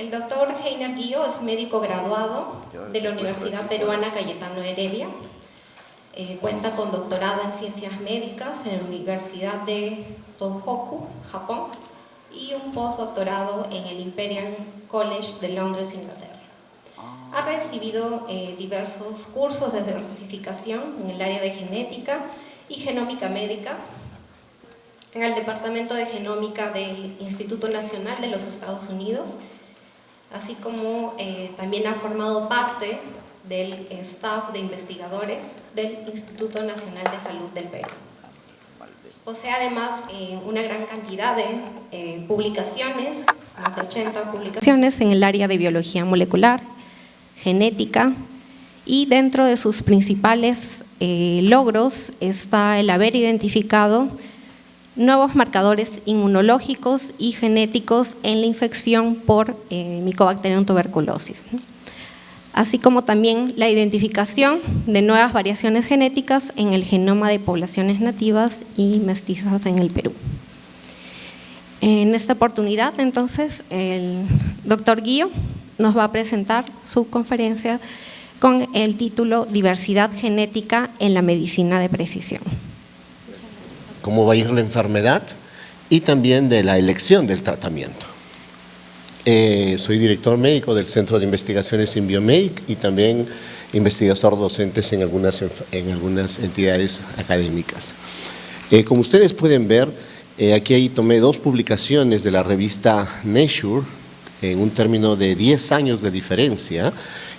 El doctor Heiner Guillo es médico graduado de la Universidad Peruana Cayetano Heredia. Cuenta con doctorado en ciencias médicas en la Universidad de Tohoku, Japón, y un postdoctorado en el Imperial College de Londres, Inglaterra. Ha recibido diversos cursos de certificación en el área de genética y genómica médica en el Departamento de Genómica del Instituto Nacional de los Estados Unidos, así como también ha formado parte del staff de investigadores del Instituto Nacional de Salud del Perú. Posee además una gran cantidad de publicaciones, más de 80 publicaciones en el área de biología molecular, genética, y dentro de sus principales logros está el haber identificado nuevos marcadores inmunológicos y genéticos en la infección por Mycobacterium tuberculosis, así como también la identificación de nuevas variaciones genéticas en el genoma de poblaciones nativas y mestizas en el Perú. En esta oportunidad, entonces, el doctor Guillo nos va a presentar su conferencia con el título Diversidad genética en la medicina de precisión. Cómo va a ir la enfermedad y también de la elección del tratamiento. Soy director médico del Centro de Investigaciones en Biomedic y también investigador docente en algunas entidades académicas. Como ustedes pueden ver, aquí tomé 2 publicaciones de la revista Nature en un término de 10 años de diferencia,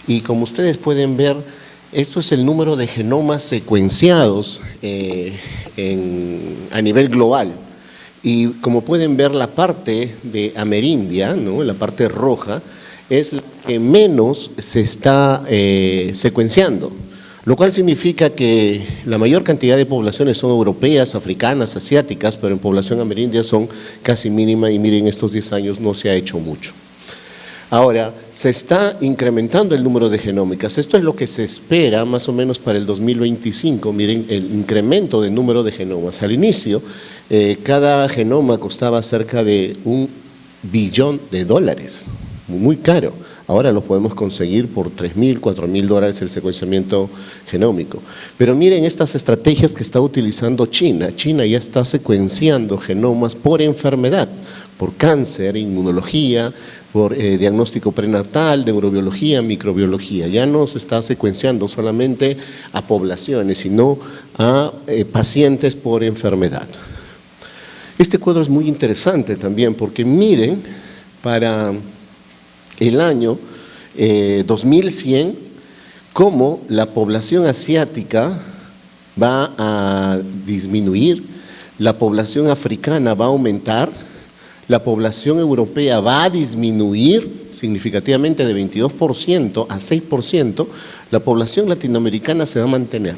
y como ustedes pueden ver, esto es el número de genomas secuenciados a nivel global. Y como pueden ver, la parte de amerindia, ¿no?, la parte roja, es la que menos se está secuenciando, lo cual significa que la mayor cantidad de poblaciones son europeas, africanas, asiáticas, pero en población amerindia son casi mínima, y miren, estos 10 años no se ha hecho mucho. Ahora, se está incrementando el número de genómicas. Esto es lo que se espera más o menos para el 2025. Miren el incremento del número de genomas. Al inicio, cada genoma costaba cerca de $1 billón, muy caro. Ahora lo podemos conseguir por $3.000, $4.000 el secuenciamiento genómico. Pero miren estas estrategias que está utilizando China. China ya está secuenciando genomas por enfermedad, por cáncer, inmunología, por diagnóstico prenatal, neurobiología, microbiología. Ya no se está secuenciando solamente a poblaciones, sino a pacientes por enfermedad. Este cuadro es muy interesante también porque miren, para el año 2100, cómo la población asiática va a disminuir, la población africana va a aumentar, la población europea va a disminuir significativamente de 22% a 6%, la población latinoamericana se va a mantener.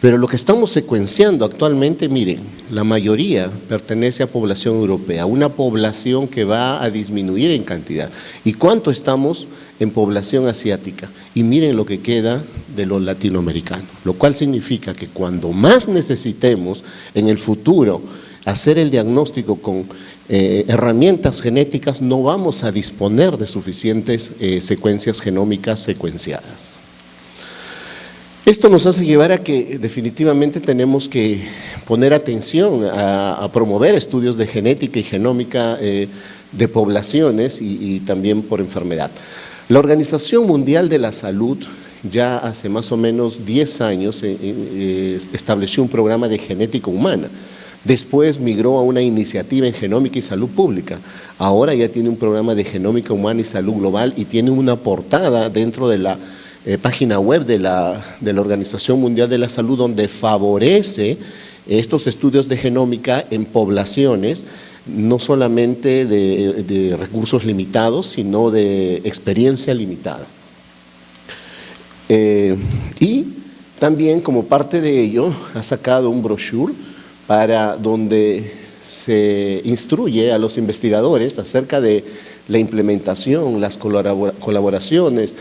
Pero lo que estamos secuenciando actualmente, miren, la mayoría pertenece a población europea, una población que va a disminuir en cantidad. ¿Y cuánto estamos en población asiática? Y miren lo que queda de los latinoamericanos, lo cual significa que cuando más necesitemos en el futuro hacer el diagnóstico con herramientas genéticas, no vamos a disponer de suficientes secuencias genómicas secuenciadas. Esto nos hace llevar a que definitivamente tenemos que poner atención a promover estudios de genética y genómica de poblaciones y también por enfermedad. La Organización Mundial de la Salud ya hace más o menos 10 años estableció un programa de genética humana. Después migró a una iniciativa en genómica y salud pública. Ahora ya tiene un programa de genómica humana y salud global y tiene una portada dentro de la página web de la Organización Mundial de la Salud, donde favorece estos estudios de genómica en poblaciones, no solamente de recursos limitados, sino de experiencia limitada. Y también, como parte de ello, ha sacado un brochure para donde se instruye a los investigadores acerca de la implementación, las colaboraciones,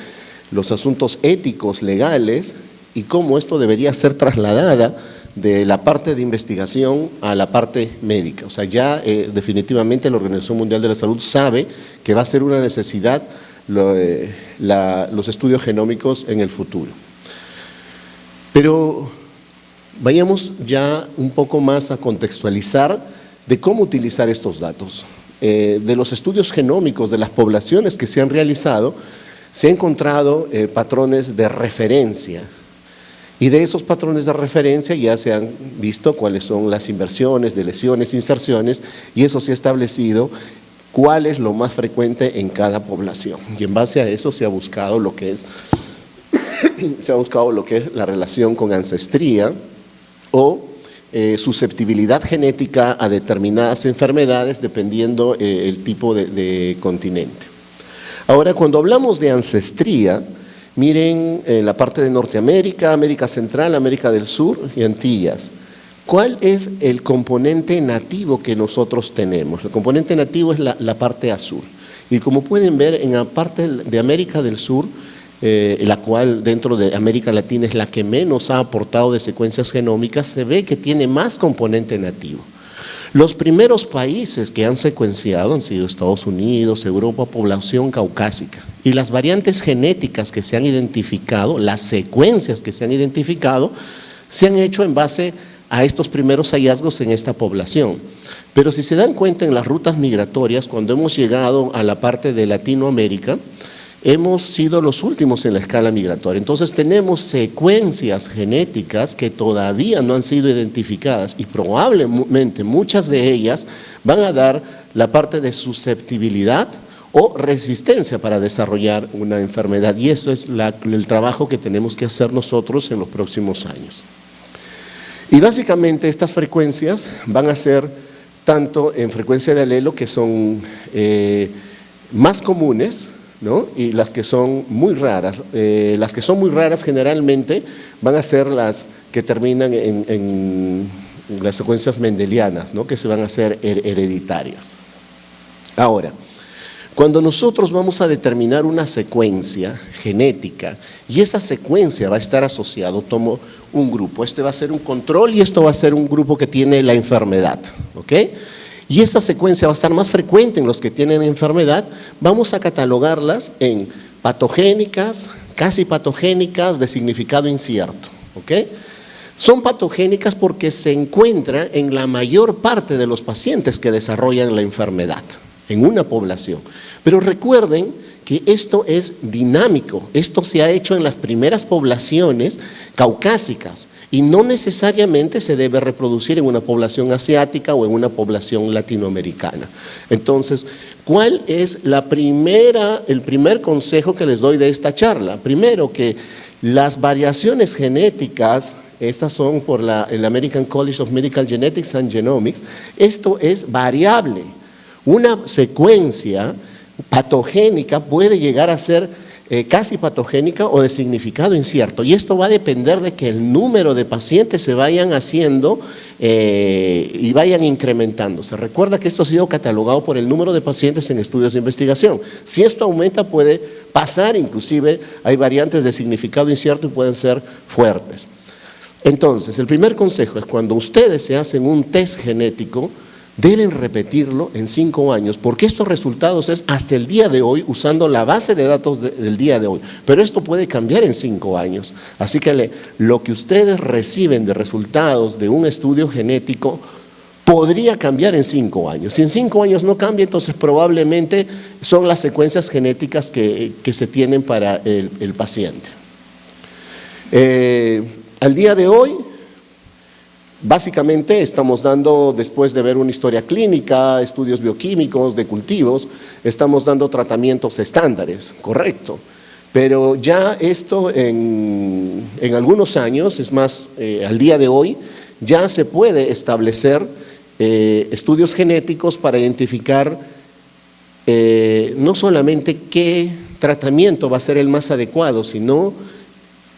los asuntos éticos, legales, y cómo esto debería ser trasladada de la parte de investigación a la parte médica. O sea, ya definitivamente la Organización Mundial de la Salud sabe que va a ser una necesidad los estudios genómicos en el futuro. Pero vayamos ya un poco más a contextualizar de cómo utilizar estos datos. De los estudios genómicos de las poblaciones que se han realizado, se han encontrado patrones de referencia. Y de esos patrones de referencia ya se han visto cuáles son las inversiones, deleciones, inserciones, y eso se ha establecido cuál es lo más frecuente en cada población. Y en base a eso se ha buscado lo que es, la relación con ancestría o susceptibilidad genética a determinadas enfermedades dependiendo el tipo de continente. Ahora, cuando hablamos de ancestría, miren la parte de Norteamérica, América Central, América del Sur y Antillas. ¿Cuál es el componente nativo que nosotros tenemos? El componente nativo es la parte azul. Y como pueden ver, en la parte de América del Sur, la cual dentro de América Latina es la que menos ha aportado de secuencias genómicas, se ve que tiene más componente nativo. Los primeros países que han secuenciado han sido Estados Unidos, Europa, población caucásica. Y las variantes genéticas que se han identificado, las secuencias que se han identificado, se han hecho en base a estos primeros hallazgos en esta población. Pero si se dan cuenta en las rutas migratorias, cuando hemos llegado a la parte de Latinoamérica, hemos sido los últimos en la escala migratoria. Entonces tenemos secuencias genéticas que todavía no han sido identificadas y probablemente muchas de ellas van a dar la parte de susceptibilidad o resistencia para desarrollar una enfermedad, y eso es el trabajo que tenemos que hacer nosotros en los próximos años. Y básicamente estas frecuencias van a ser tanto en frecuencia de alelo, que son más comunes, ¿no? Y las que son muy raras. Las que son muy raras generalmente van a ser las que terminan en las secuencias mendelianas, ¿no? Que se van a hacer hereditarias. Ahora, cuando nosotros vamos a determinar una secuencia genética y esa secuencia va a estar asociado, tomo un grupo, este va a ser un control y esto va a ser un grupo que tiene la enfermedad, ¿ok? Y esta secuencia va a estar más frecuente en los que tienen enfermedad, vamos a catalogarlas en patogénicas, casi patogénicas, de significado incierto, ¿ok? Son patogénicas porque se encuentra en la mayor parte de los pacientes que desarrollan la enfermedad en una población. Pero recuerden que esto es dinámico, esto se ha hecho en las primeras poblaciones caucásicas y no necesariamente se debe reproducir en una población asiática o en una población latinoamericana. Entonces, ¿cuál es el primer consejo que les doy de esta charla? Primero, que las variaciones genéticas, estas son por el American College of Medical Genetics and Genomics, esto es variable. Una secuencia patogénica puede llegar a ser casi patogénica o de significado incierto, y esto va a depender de que el número de pacientes se vayan haciendo y vayan incrementando. Se recuerda que esto ha sido catalogado por el número de pacientes en estudios de investigación. Si esto aumenta puede pasar, inclusive hay variantes de significado incierto y pueden ser fuertes. Entonces, el primer consejo es cuando ustedes se hacen un test genético, deben repetirlo en 5 años, porque estos resultados es hasta el día de hoy usando la base de datos del día de hoy, pero esto puede cambiar en 5 años. Así que lo que ustedes reciben de resultados de un estudio genético podría cambiar en 5 años. Si en 5 años no cambia, entonces probablemente son las secuencias genéticas que se tienen para el paciente. Al día de hoy, básicamente estamos dando, después de ver una historia clínica, estudios bioquímicos de cultivos, estamos dando tratamientos estándares, correcto. Pero ya esto en algunos años, es más, al día de hoy, ya se puede establecer estudios genéticos para identificar no solamente qué tratamiento va a ser el más adecuado, sino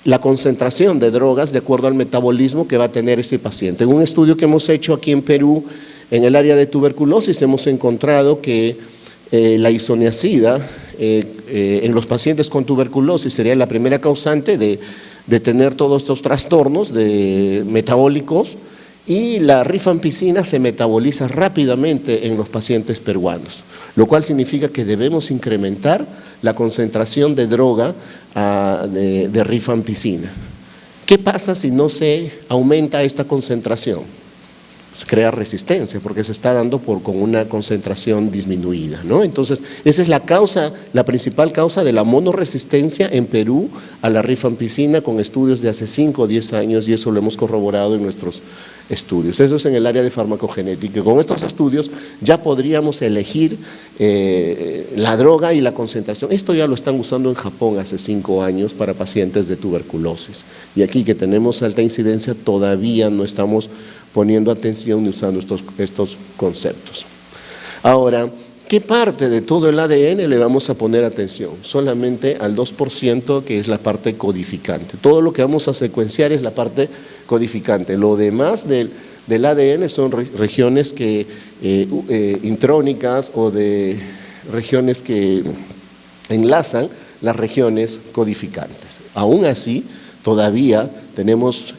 la concentración de drogas de acuerdo al metabolismo que va a tener ese paciente. En un estudio que hemos hecho aquí en Perú, en el área de tuberculosis, hemos encontrado que la isoniazida en los pacientes con tuberculosis sería la primera causante de de tener todos estos trastornos metabólicos, y la rifampicina se metaboliza rápidamente en los pacientes peruanos, lo cual significa que debemos incrementar la concentración de droga de rifampicina. ¿Qué pasa si no se aumenta esta concentración? Se crea resistencia porque se está dando con una concentración disminuida, ¿no? Entonces, esa es la causa, la principal causa de la monoresistencia en Perú a la rifampicina, con estudios de hace 5 o 10 años, y eso lo hemos corroborado en nuestros estudios. Eso es en el área de farmacogenética. Con estos estudios ya podríamos elegir la droga y la concentración. Esto ya lo están usando en Japón hace 5 años para pacientes de tuberculosis. Y aquí, que tenemos alta incidencia, todavía no estamos poniendo atención y usando estos conceptos. Ahora, ¿qué parte de todo el ADN le vamos a poner atención? Solamente al 2%, que es la parte codificante. Todo lo que vamos a secuenciar es la parte codificante. Lo demás del ADN son regiones intrónicas, o de regiones que enlazan las regiones codificantes. Aún así, todavía tenemos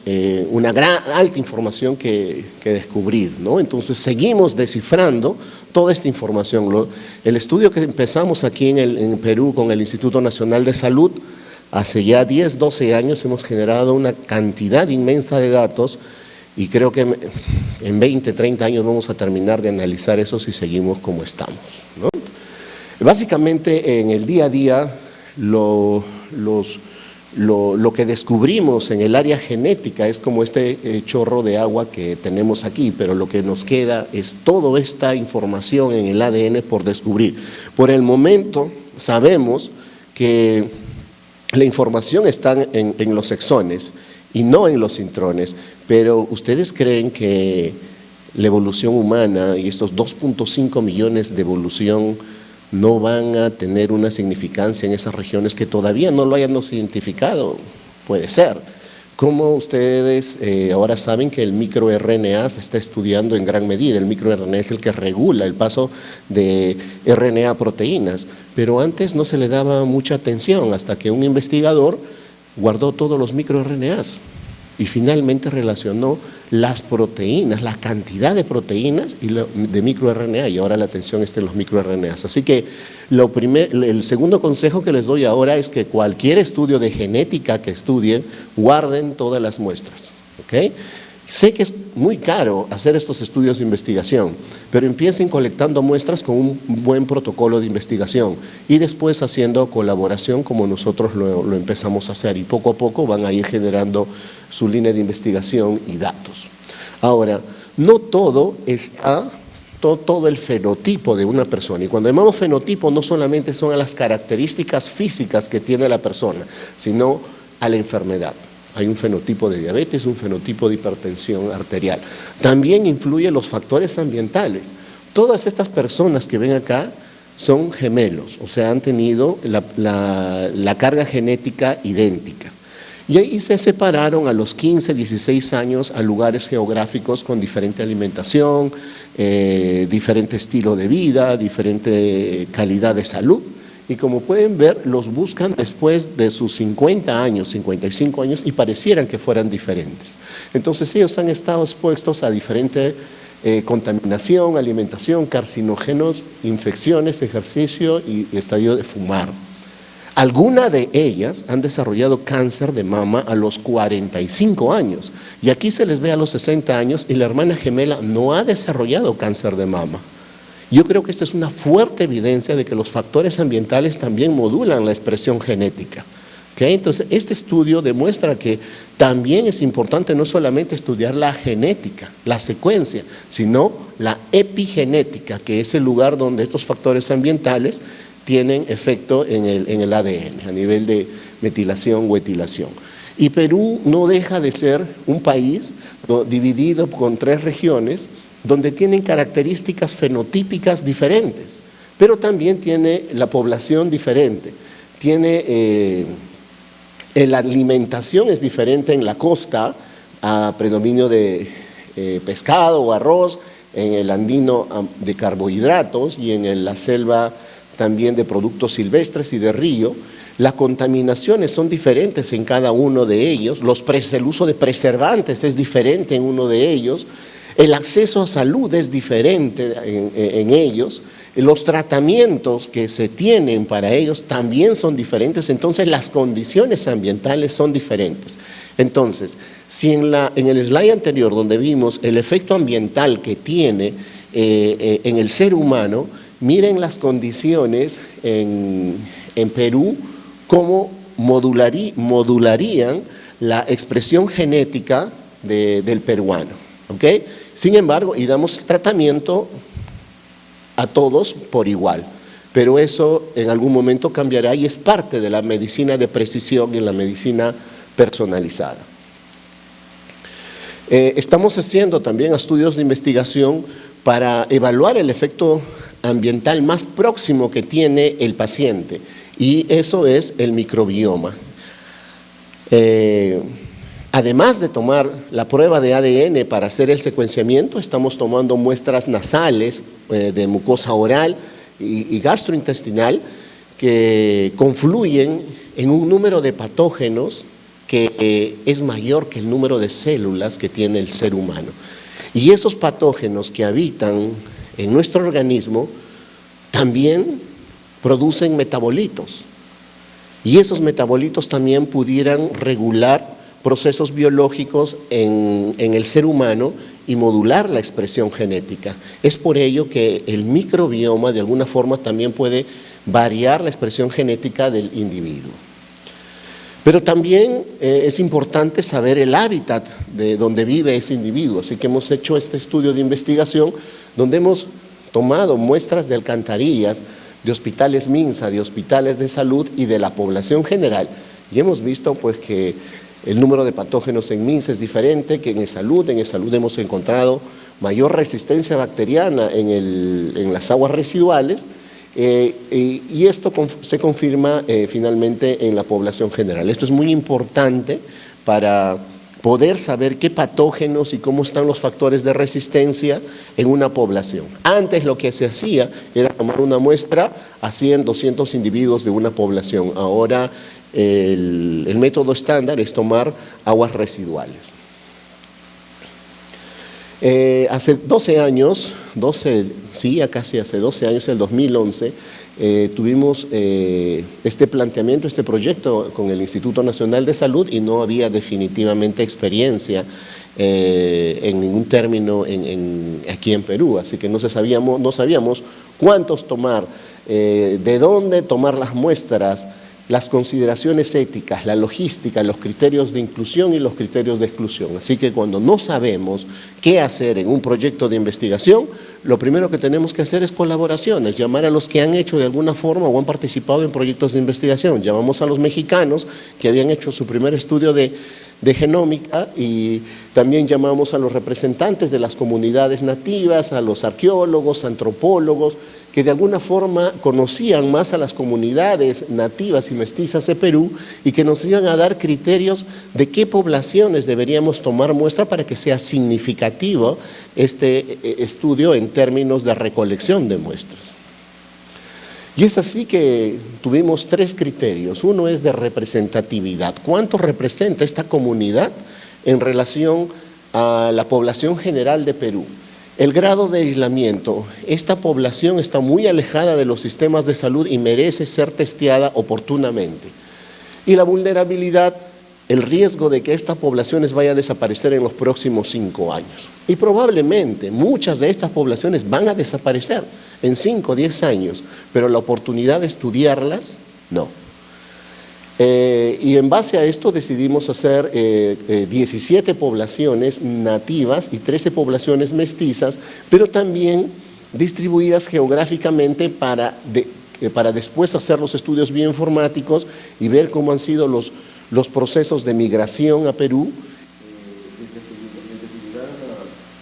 una alta información que descubrir, ¿no? Entonces, seguimos descifrando toda esta información. El estudio que empezamos aquí en Perú con el Instituto Nacional de Salud, hace ya 10, 12 años hemos generado una cantidad inmensa de datos, y creo que en 20, 30 años vamos a terminar de analizar eso si seguimos como estamos, ¿no? Básicamente, en el día a día, lo que descubrimos en el área genética es como este chorro de agua que tenemos aquí, pero lo que nos queda es toda esta información en el ADN por descubrir. Por el momento sabemos que la información está en los exones y no en los intrones, pero ¿ustedes creen que la evolución humana y estos 2.5 millones de evolución no van a tener una significancia en esas regiones que todavía no lo hayamos identificado? Puede ser. Como ustedes ahora saben que el microRNA se está estudiando en gran medida. El microRNA es el que regula el paso de RNA a proteínas, pero antes no se le daba mucha atención, hasta que un investigador guardó todos los microRNAs y finalmente relacionó las proteínas, la cantidad de proteínas y de microRNA, y ahora la atención está en los microRNAs. Así que el segundo consejo que les doy ahora es que cualquier estudio de genética que estudien, guarden todas las muestras, ¿ok? Sé que es muy caro hacer estos estudios de investigación, pero empiecen colectando muestras con un buen protocolo de investigación y después haciendo colaboración como nosotros lo empezamos a hacer, y poco a poco van a ir generando su línea de investigación y datos. Ahora, no todo está, todo el fenotipo de una persona, y cuando llamamos fenotipo no solamente son a las características físicas que tiene la persona, sino a la enfermedad. Hay un fenotipo de diabetes, un fenotipo de hipertensión arterial. También influyen los factores ambientales. Todas estas personas que ven acá son gemelos, o sea, han tenido la carga genética idéntica. Y ahí se separaron a los 15, 16 años a lugares geográficos con diferente alimentación, diferente estilo de vida, diferente calidad de salud. Y como pueden ver, los buscan después de sus 50 años, 55 años, y parecieran que fueran diferentes. Entonces ellos han estado expuestos a diferente contaminación, alimentación, carcinógenos, infecciones, ejercicio y estadio de fumar. Algunas de ellas han desarrollado cáncer de mama a los 45 años, y aquí se les ve a los 60 años, y la hermana gemela no ha desarrollado cáncer de mama. Yo creo que esta es una fuerte evidencia de que los factores ambientales también modulan la expresión genética. ¿Okay? Entonces, este estudio demuestra que también es importante no solamente estudiar la genética, la secuencia, sino la epigenética, que es el lugar donde estos factores ambientales tienen efecto en el ADN, a nivel de metilación o etilación. Y Perú no deja de ser un país dividido con 3 regiones, donde tienen características fenotípicas diferentes, pero también tiene la población diferente, tiene la alimentación es diferente en la costa, a predominio de pescado o arroz, en el andino de carbohidratos, y en la selva también de productos silvestres y de río. Las contaminaciones son diferentes en cada uno de ellos, el uso de preservantes es diferente en uno de ellos, el acceso a salud es diferente en ellos, los tratamientos que se tienen para ellos también son diferentes, entonces las condiciones ambientales son diferentes. Entonces, si en el slide anterior donde vimos el efecto ambiental que tiene en el ser humano, miren las condiciones en Perú, cómo modularían la expresión genética del peruano, ¿ok? Sin embargo, y damos tratamiento a todos por igual, pero eso en algún momento cambiará y es parte de la medicina de precisión y la medicina personalizada. Estamos haciendo también estudios de investigación para evaluar el efecto ambiental más próximo que tiene el paciente, y eso es el microbioma. Además de tomar la prueba de ADN para hacer el secuenciamiento, estamos tomando muestras nasales, de mucosa oral y gastrointestinal, que confluyen en un número de patógenos que es mayor que el número de células que tiene el ser humano. Y esos patógenos que habitan en nuestro organismo también producen metabolitos. Y esos metabolitos también pudieran regular procesos biológicos en el ser humano y modular la expresión genética. Es por ello que el microbioma de alguna forma también puede variar la expresión genética del individuo. Pero también es importante saber el hábitat de donde vive ese individuo, así que hemos hecho este estudio de investigación donde hemos tomado muestras de alcantarillas, de hospitales MINSA, de hospitales de salud y de la población general, y hemos visto pues que el número de patógenos en MINSA es diferente que en salud hemos encontrado mayor resistencia bacteriana en las aguas residuales, y esto se confirma finalmente en la población general. Esto es muy importante para poder saber qué patógenos y cómo están los factores de resistencia en una población. Antes lo que se hacía era tomar una muestra a 100, 200 individuos de una población. Ahora el método estándar es tomar aguas residuales. Hace 12 años, casi hace 12 años, en el 2011, tuvimos este planteamiento, este proyecto con el Instituto Nacional de Salud y no había definitivamente experiencia en ningún término aquí en Perú, así que no sabíamos cuántos tomar, de dónde tomar las muestras, las consideraciones éticas, la logística, los criterios de inclusión y los criterios de exclusión. Así que cuando no sabemos qué hacer en un proyecto de investigación, lo primero que tenemos que hacer es colaboraciones, llamar a los que han hecho de alguna forma o han participado en proyectos de investigación. Llamamos a los mexicanos que habían hecho su primer estudio de genómica, y también llamamos a los representantes de las comunidades nativas, a los arqueólogos, antropólogos, que de alguna forma conocían más a las comunidades nativas y mestizas de Perú y que nos iban a dar criterios de qué poblaciones deberíamos tomar muestra para que sea significativo este estudio en términos de recolección de muestras. Y es así que tuvimos 3 criterios. Uno es de representatividad. ¿Cuánto representa esta comunidad en relación a la población general de Perú? El grado de aislamiento. Esta población está muy alejada de los sistemas de salud y merece ser testeada oportunamente. Y la vulnerabilidad, el riesgo de que estas poblaciones vayan a desaparecer en los próximos 5 años. Y probablemente muchas de estas poblaciones van a desaparecer en 5 o 10 años, pero la oportunidad de estudiarlas, no. Y en base a esto decidimos hacer 17 poblaciones nativas y 13 poblaciones mestizas, pero también distribuidas geográficamente para después hacer los estudios bioinformáticos y ver cómo han sido los procesos de migración a Perú, desde que llegaron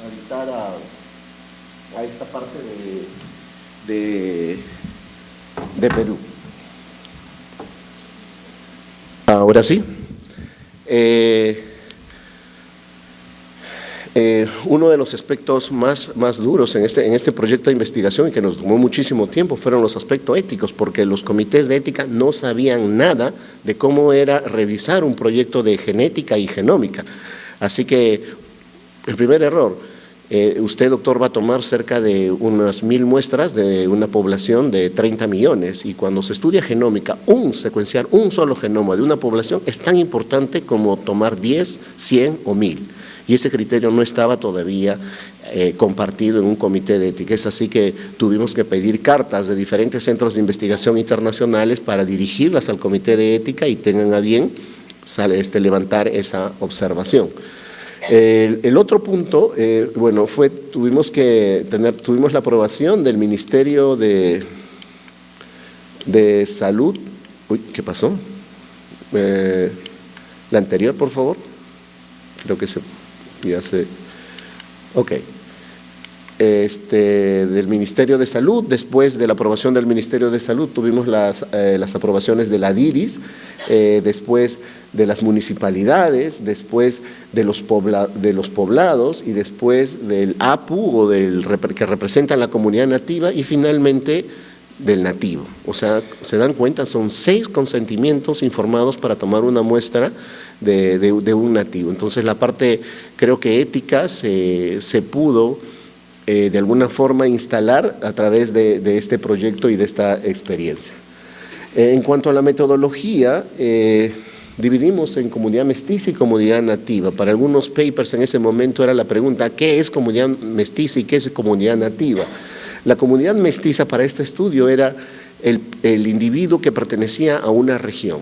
a habitar a esta parte de Perú. Ahora sí. Uno de los aspectos más duros en este proyecto de investigación y que nos tomó muchísimo tiempo fueron los aspectos éticos, porque los comités de ética no sabían nada de cómo era revisar un proyecto de genética y genómica. Así que el primer error, usted, doctor, va a tomar cerca de unas 1000 muestras de una población de 30 millones y cuando se estudia genómica, secuenciar un solo genoma de una población es tan importante como tomar 10, 100 o 1000. Y ese criterio no estaba todavía compartido en un comité de ética. Es así que tuvimos que pedir cartas de diferentes centros de investigación internacionales para dirigirlas al comité de ética y tengan a bien levantar esa observación. El otro punto, bueno, tuvimos la aprobación del Ministerio de Salud. Uy, ¿qué pasó? La anterior, por favor. Creo que ok. Del Ministerio de Salud, después de la aprobación del Ministerio de Salud tuvimos las aprobaciones de la DIRIS, después de las municipalidades, después de los poblados y después del APU que representan la comunidad nativa y finalmente del nativo. O sea, se dan cuenta, son 6 consentimientos informados para tomar una muestra de un nativo. Entonces la parte, creo que ética, se pudo de alguna forma instalar a través de este proyecto y de esta experiencia. En cuanto a la metodología, dividimos en comunidad mestiza y comunidad nativa. Para algunos papers en ese momento era la pregunta, ¿qué es comunidad mestiza y qué es comunidad nativa? La comunidad mestiza para este estudio era el individuo que pertenecía a una región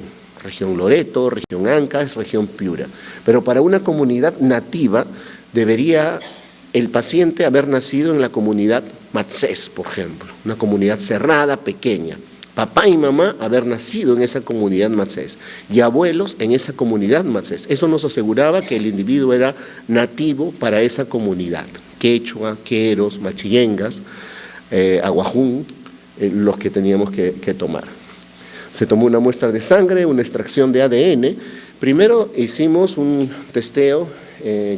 Loreto, región Ancash, región Piura. Pero para una comunidad nativa debería el paciente haber nacido en la comunidad Matsés, por ejemplo, una comunidad cerrada, pequeña. Papá y mamá haber nacido en esa comunidad Matsés y abuelos en esa comunidad Matsés. Eso nos aseguraba que el individuo era nativo para esa comunidad. Quechua, queros, machillengas, aguajún, los que teníamos que tomar. Se tomó una muestra de sangre, una extracción de ADN. Primero hicimos un testeo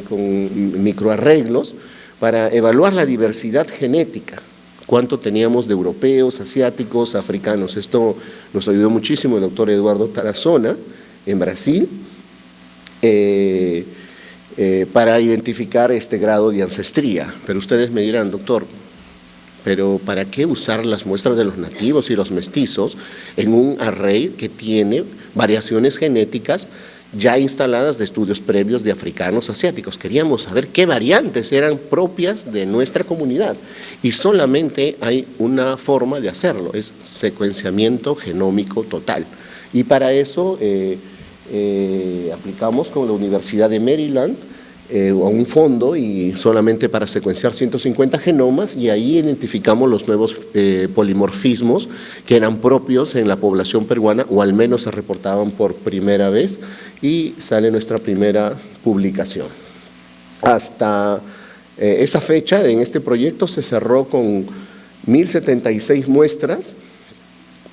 con microarreglos para evaluar la diversidad genética. Cuánto teníamos de europeos, asiáticos, africanos. Esto nos ayudó muchísimo el doctor Eduardo Tarazona en Brasil para identificar este grado de ancestría. Pero ustedes me dirán, doctor, pero ¿para qué usar las muestras de los nativos y los mestizos en un array que tiene variaciones genéticas ya instaladas de estudios previos de africanos asiáticos? Queríamos saber qué variantes eran propias de nuestra comunidad y solamente hay una forma de hacerlo, es secuenciamiento genómico total. Y para eso aplicamos con la Universidad de Maryland a un fondo y solamente para secuenciar 150 genomas y ahí identificamos los nuevos polimorfismos que eran propios en la población peruana o al menos se reportaban por primera vez y sale nuestra primera publicación. Hasta esa fecha en este proyecto se cerró con 1076 muestras,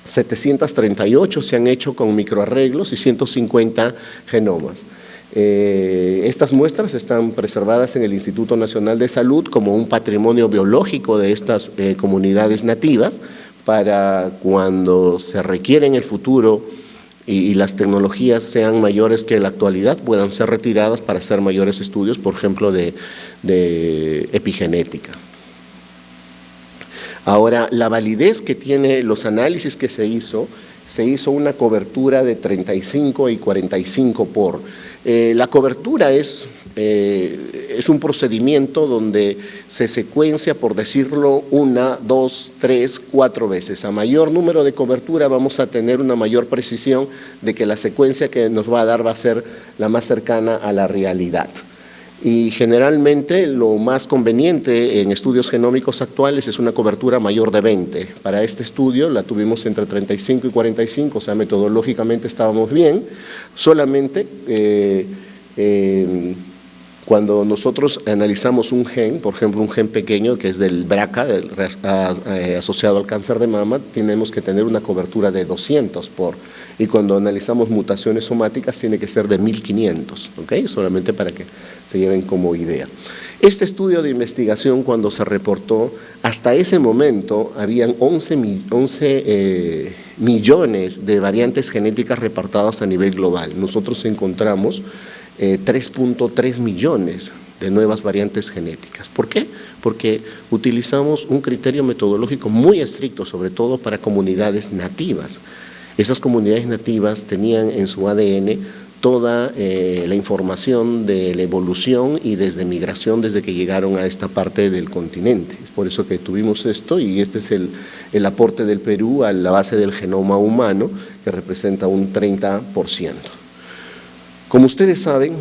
738 se han hecho con microarreglos y 150 genomas. Estas muestras están preservadas en el Instituto Nacional de Salud como un patrimonio biológico de estas comunidades nativas para cuando se requiere en el futuro y las tecnologías sean mayores que en la actualidad puedan ser retiradas para hacer mayores estudios, por ejemplo, de epigenética. Ahora, la validez que tiene los análisis que se hizo una cobertura de 35 y 45 por. La cobertura es un procedimiento donde se secuencia, por decirlo, 1, 2, 3, 4 veces. A mayor número de cobertura vamos a tener una mayor precisión de que la secuencia que nos va a dar va a ser la más cercana a la realidad. Y generalmente lo más conveniente en estudios genómicos actuales es una cobertura mayor de 20. Para este estudio la tuvimos entre 35 y 45, o sea, metodológicamente estábamos bien, solamente Cuando nosotros analizamos un gen, por ejemplo un gen pequeño que es del BRCA, asociado al cáncer de mama, tenemos que tener una cobertura de 200 por, y cuando analizamos mutaciones somáticas tiene que ser de 1500, ¿ok? Solamente para que se lleven como idea. Este estudio de investigación, cuando se reportó, hasta ese momento habían 11 millones de variantes genéticas reportadas a nivel global. Nosotros encontramos 3.3 millones de nuevas variantes genéticas. ¿Por qué? Porque utilizamos un criterio metodológico muy estricto, sobre todo para comunidades nativas. Esas comunidades nativas tenían en su ADN toda la información de la evolución y desde migración desde que llegaron a esta parte del continente. Es por eso que tuvimos esto y este es el aporte del Perú a la base del genoma humano, que representa un 30%. Como ustedes saben,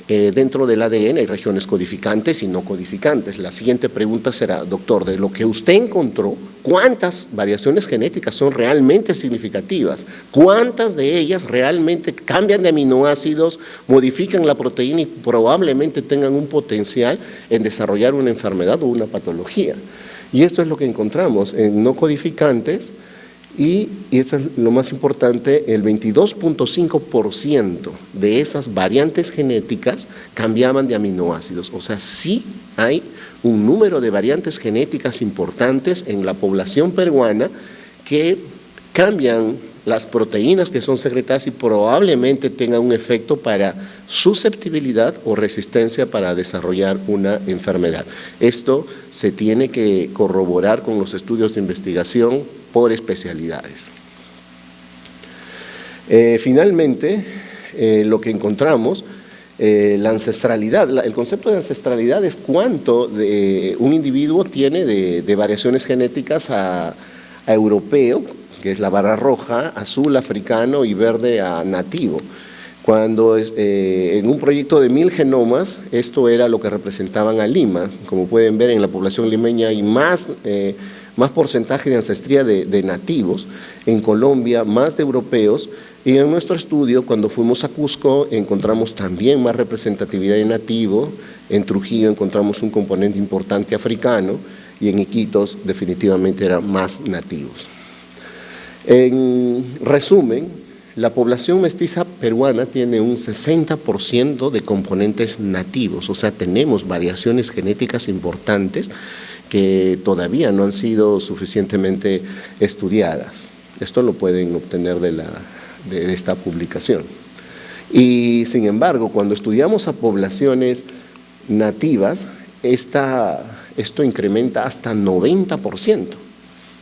dentro del ADN hay regiones codificantes y no codificantes. La siguiente pregunta será, doctor, de lo que usted encontró, ¿cuántas variaciones genéticas son realmente significativas? ¿Cuántas de ellas realmente cambian de aminoácidos, modifican la proteína y probablemente tengan un potencial en desarrollar una enfermedad o una patología? Y esto es lo que encontramos en no codificantes. Y eso es lo más importante, el 22.5% de esas variantes genéticas cambiaban de aminoácidos. O sea, sí hay un número de variantes genéticas importantes en la población peruana que cambian las proteínas que son secretadas y probablemente tengan un efecto para susceptibilidad o resistencia para desarrollar una enfermedad. Esto se tiene que corroborar con los estudios de investigación por especialidades. Finalmente, lo que encontramos, la ancestralidad, el concepto de ancestralidad es cuánto un individuo tiene de variaciones genéticas a europeo, que es la barra roja, azul africano y verde a nativo. Cuando en un proyecto de 1000 genomas, esto era lo que representaban a Lima. Como pueden ver, en la población limeña hay más porcentaje de ancestría de nativos, en Colombia más de europeos, y en nuestro estudio, cuando fuimos a Cusco, encontramos también más representatividad de nativo, en Trujillo encontramos un componente importante africano, y en Iquitos definitivamente eran más nativos. En resumen, la población mestiza peruana tiene un 60% de componentes nativos, o sea, tenemos variaciones genéticas importantes que todavía no han sido suficientemente estudiadas. Esto lo pueden obtener de esta publicación. Y sin embargo, cuando estudiamos a poblaciones nativas, esto incrementa hasta 90%.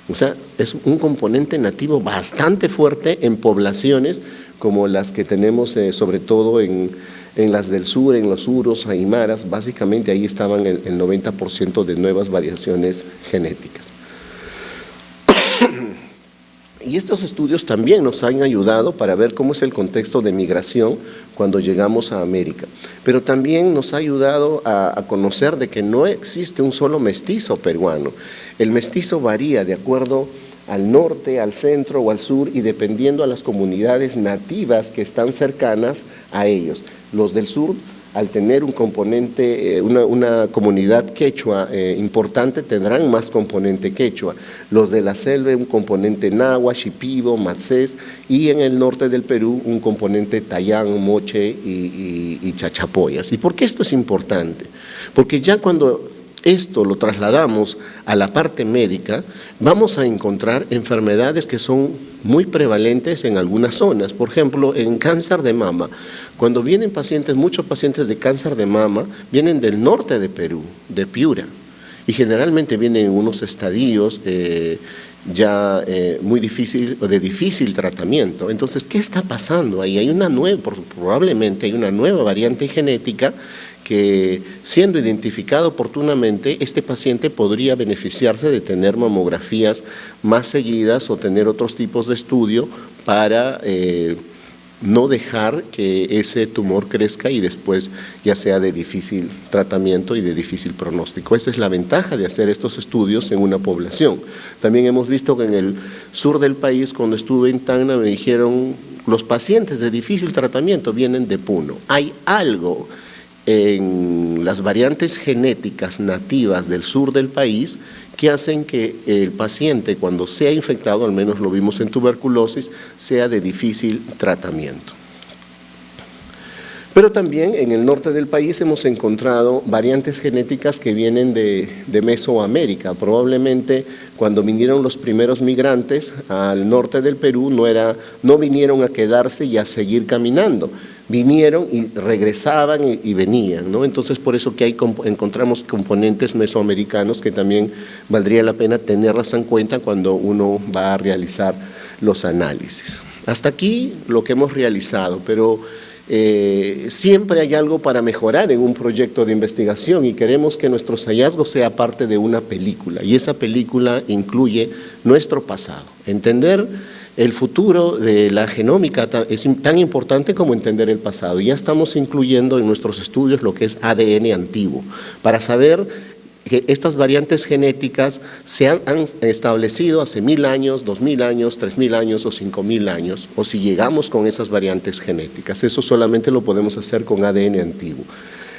O sea, es un componente nativo bastante fuerte en poblaciones como las que tenemos sobre todo en las del sur, en los suros, aymaras, básicamente ahí estaban el 90% de nuevas variaciones genéticas. Y estos estudios también nos han ayudado para ver cómo es el contexto de migración cuando llegamos a América. Pero también nos ha ayudado a conocer de que no existe un solo mestizo peruano. El mestizo varía de acuerdo al norte, al centro o al sur y dependiendo a las comunidades nativas que están cercanas a ellos. Los del sur, al tener un componente, una comunidad quechua importante, tendrán más componente quechua. Los de la selva, un componente náhuatl, shipibo, matsés, y en el norte del Perú, un componente tayán, moche y chachapoyas. ¿Y por qué esto es importante? Porque ya cuando esto lo trasladamos a la parte médica, vamos a encontrar enfermedades que son muy prevalentes en algunas zonas. Por ejemplo, en cáncer de mama. Cuando vienen pacientes, muchos pacientes de cáncer de mama, vienen del norte de Perú, de Piura, y generalmente vienen en unos estadios muy difícil, de difícil tratamiento. Entonces, ¿qué está pasando ahí? Probablemente hay una nueva variante genética que, siendo identificado oportunamente, este paciente podría beneficiarse de tener mamografías más seguidas o tener otros tipos de estudio para no dejar que ese tumor crezca y después ya sea de difícil tratamiento y de difícil pronóstico. Esa es la ventaja de hacer estos estudios en una población. También hemos visto que en el sur del país, cuando estuve en Tacna, me dijeron, los pacientes de difícil tratamiento vienen de Puno. Hay algo en las variantes genéticas nativas del sur del país que hacen que el paciente, cuando sea infectado, al menos lo vimos en tuberculosis, sea de difícil tratamiento. Pero también en el norte del país hemos encontrado variantes genéticas que vienen de Mesoamérica. Probablemente cuando vinieron los primeros migrantes al norte del Perú no vinieron a quedarse y a seguir caminando. Vinieron y regresaban y venían, ¿no? Entonces por eso que encontramos componentes mesoamericanos que también valdría la pena tenerlas en cuenta cuando uno va a realizar los análisis. Hasta aquí lo que hemos realizado, pero siempre hay algo para mejorar en un proyecto de investigación y queremos que nuestros hallazgos sea parte de una película, y esa película incluye nuestro pasado. Entender el futuro de la genómica es tan importante como entender el pasado. Ya estamos incluyendo en nuestros estudios lo que es ADN antiguo, para saber que estas variantes genéticas se han establecido hace 1000 años, 2000 años, 3000 años o 5000 años, o si llegamos con esas variantes genéticas. Eso solamente lo podemos hacer con ADN antiguo.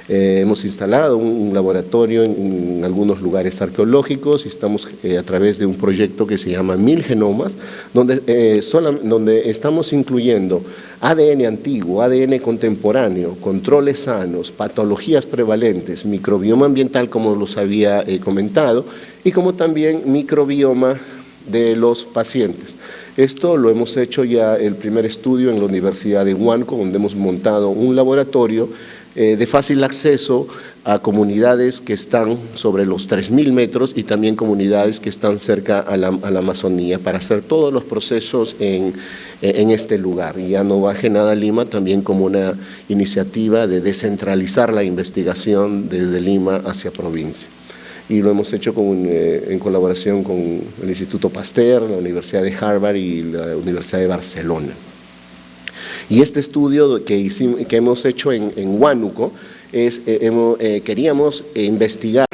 Hemos instalado un laboratorio en algunos lugares arqueológicos y estamos a través de un proyecto que se llama 1000 genomas, donde estamos incluyendo ADN antiguo, ADN contemporáneo, controles sanos, patologías prevalentes, microbioma ambiental, como los había comentado, y como también microbioma de los pacientes. Esto lo hemos hecho ya el primer estudio en la Universidad de Huánuco, donde hemos montado un laboratorio de fácil acceso a comunidades que están sobre los 3000 metros y también comunidades que están cerca a la Amazonía, para hacer todos los procesos en este lugar. Y ya no baje nada Lima también como una iniciativa de descentralizar la investigación desde Lima hacia provincia. Y lo hemos hecho en colaboración con el Instituto Pasteur, la Universidad de Harvard y la Universidad de Barcelona. Y este estudio que hemos hecho en Huánuco, queríamos investigar,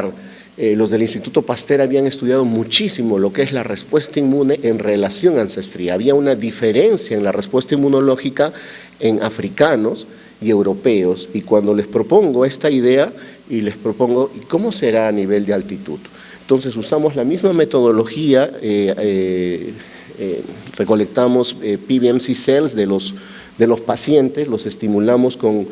los del Instituto Pasteur habían estudiado muchísimo lo que es la respuesta inmune en relación a ancestría. Había una diferencia en la respuesta inmunológica en africanos y europeos, y cuando les propongo esta idea y les propongo ¿cómo será a nivel de altitud? Entonces usamos la misma metodología, recolectamos PBMC cells de los pacientes, los estimulamos con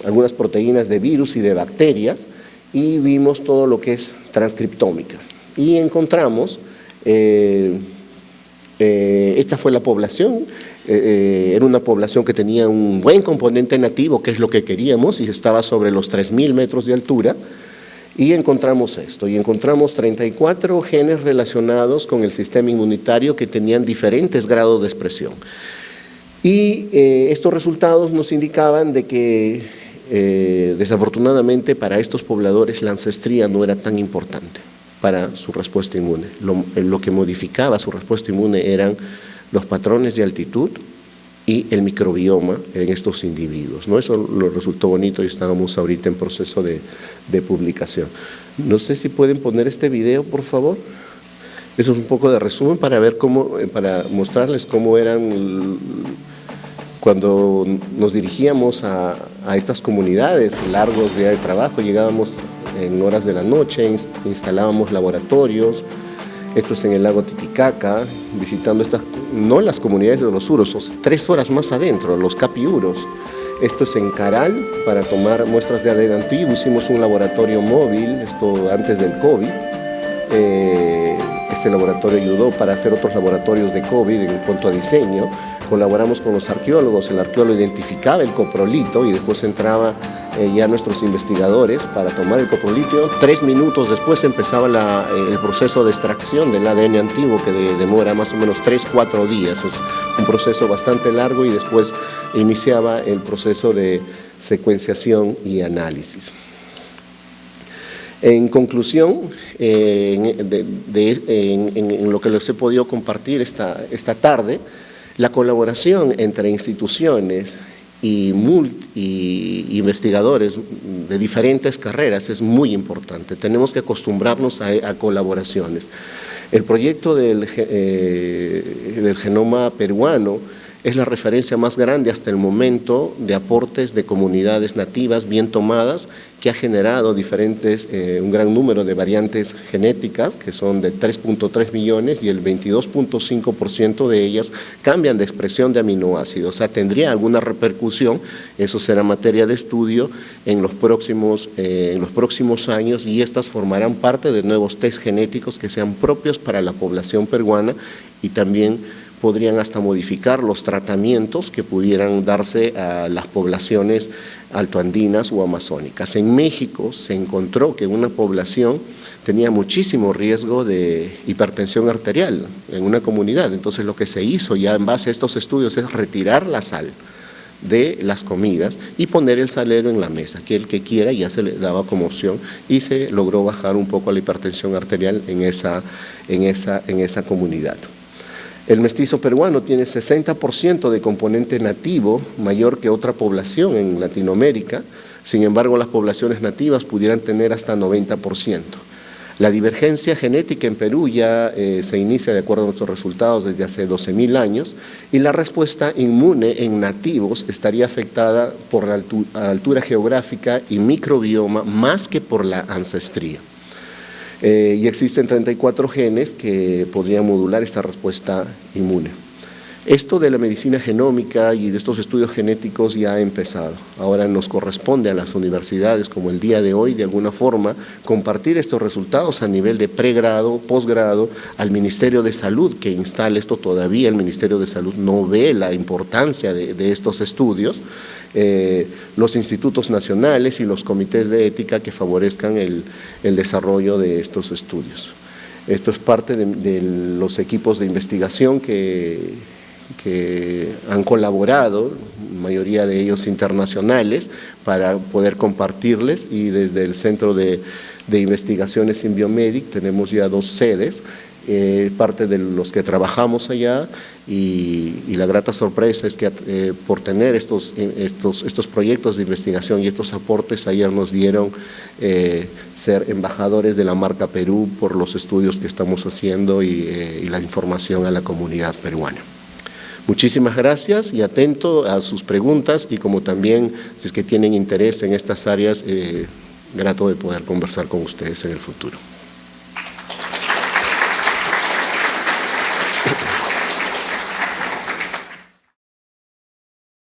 algunas proteínas de virus y de bacterias y vimos todo lo que es transcriptómica. Y encontramos, esta fue la población, era una población que tenía un buen componente nativo, que es lo que queríamos, y estaba sobre los 3000 metros de altura, y encontramos esto, y encontramos 34 genes relacionados con el sistema inmunitario que tenían diferentes grados de expresión. Y estos resultados nos indicaban de que desafortunadamente para estos pobladores la ancestría no era tan importante para su respuesta inmune. Lo que modificaba su respuesta inmune eran los patrones de altitud y el microbioma en estos individuos, ¿no? Eso lo resultó bonito y estábamos ahorita en proceso de publicación. No sé si pueden poner este video, por favor. Eso es un poco de resumen para ver para mostrarles cómo eran cuando nos dirigíamos a estas comunidades, largos días de trabajo, llegábamos en horas de la noche, instalábamos laboratorios. Esto es en el lago Titicaca, visitando no las comunidades de los uros, 3 horas más adentro, los capiuros. Esto es en Caral, para tomar muestras de ADN antiguo. Hicimos un laboratorio móvil, esto antes del COVID. Este laboratorio ayudó para hacer otros laboratorios de COVID en cuanto a diseño. Colaboramos con los arqueólogos, el arqueólogo identificaba el coprolito y después entraba ya nuestros investigadores para tomar el coprolito. 3 minutos después empezaba el proceso de extracción del ADN antiguo, que demora más o menos 3-4 días. Es un proceso bastante largo y después iniciaba el proceso de secuenciación y análisis. En conclusión, en lo que les he podido compartir esta tarde, la colaboración entre instituciones y investigadores de diferentes carreras es muy importante. Tenemos que acostumbrarnos a colaboraciones. El proyecto del genoma peruano es la referencia más grande hasta el momento de aportes de comunidades nativas bien tomadas, que ha generado un gran número de variantes genéticas, que son de 3.3 millones, y el 22.5% de ellas cambian de expresión de aminoácidos. O sea, tendría alguna repercusión, eso será materia de estudio en los próximos años, y estas formarán parte de nuevos test genéticos que sean propios para la población peruana, y también podrían hasta modificar los tratamientos que pudieran darse a las poblaciones altoandinas o amazónicas. En México se encontró que una población tenía muchísimo riesgo de hipertensión arterial en una comunidad. Entonces lo que se hizo ya en base a estos estudios es retirar la sal de las comidas y poner el salero en la mesa, que el que quiera ya se le daba como opción, y se logró bajar un poco la hipertensión arterial en esa comunidad. El mestizo peruano tiene 60% de componente nativo, mayor que otra población en Latinoamérica. Sin embargo, las poblaciones nativas pudieran tener hasta 90%. La divergencia genética en Perú ya se inicia de acuerdo a nuestros resultados desde hace 12.000 años, y la respuesta inmune en nativos estaría afectada por la altura geográfica y microbioma más que por la ancestría. Y existen 34 genes que podrían modular esta respuesta inmune. Esto de la medicina genómica y de estos estudios genéticos ya ha empezado. Ahora nos corresponde a las universidades, como el día de hoy, de alguna forma, compartir estos resultados a nivel de pregrado, posgrado, al Ministerio de Salud, que instala esto. Todavía el Ministerio de Salud no ve la importancia de estos estudios. Los institutos nacionales y los comités de ética que favorezcan el desarrollo de estos estudios. Esto es parte de los equipos de investigación que han colaborado, mayoría de ellos internacionales, para poder compartirles, y desde el Centro de Investigaciones Symbiomedic tenemos ya 2 sedes, parte de los que trabajamos allá, y la grata sorpresa es que por tener estos proyectos de investigación y estos aportes, ayer nos dieron ser embajadores de la marca Perú por los estudios que estamos haciendo y la información a la comunidad peruana. Muchísimas gracias y atento a sus preguntas, y como también, si es que tienen interés en estas áreas, grato de poder conversar con ustedes en el futuro.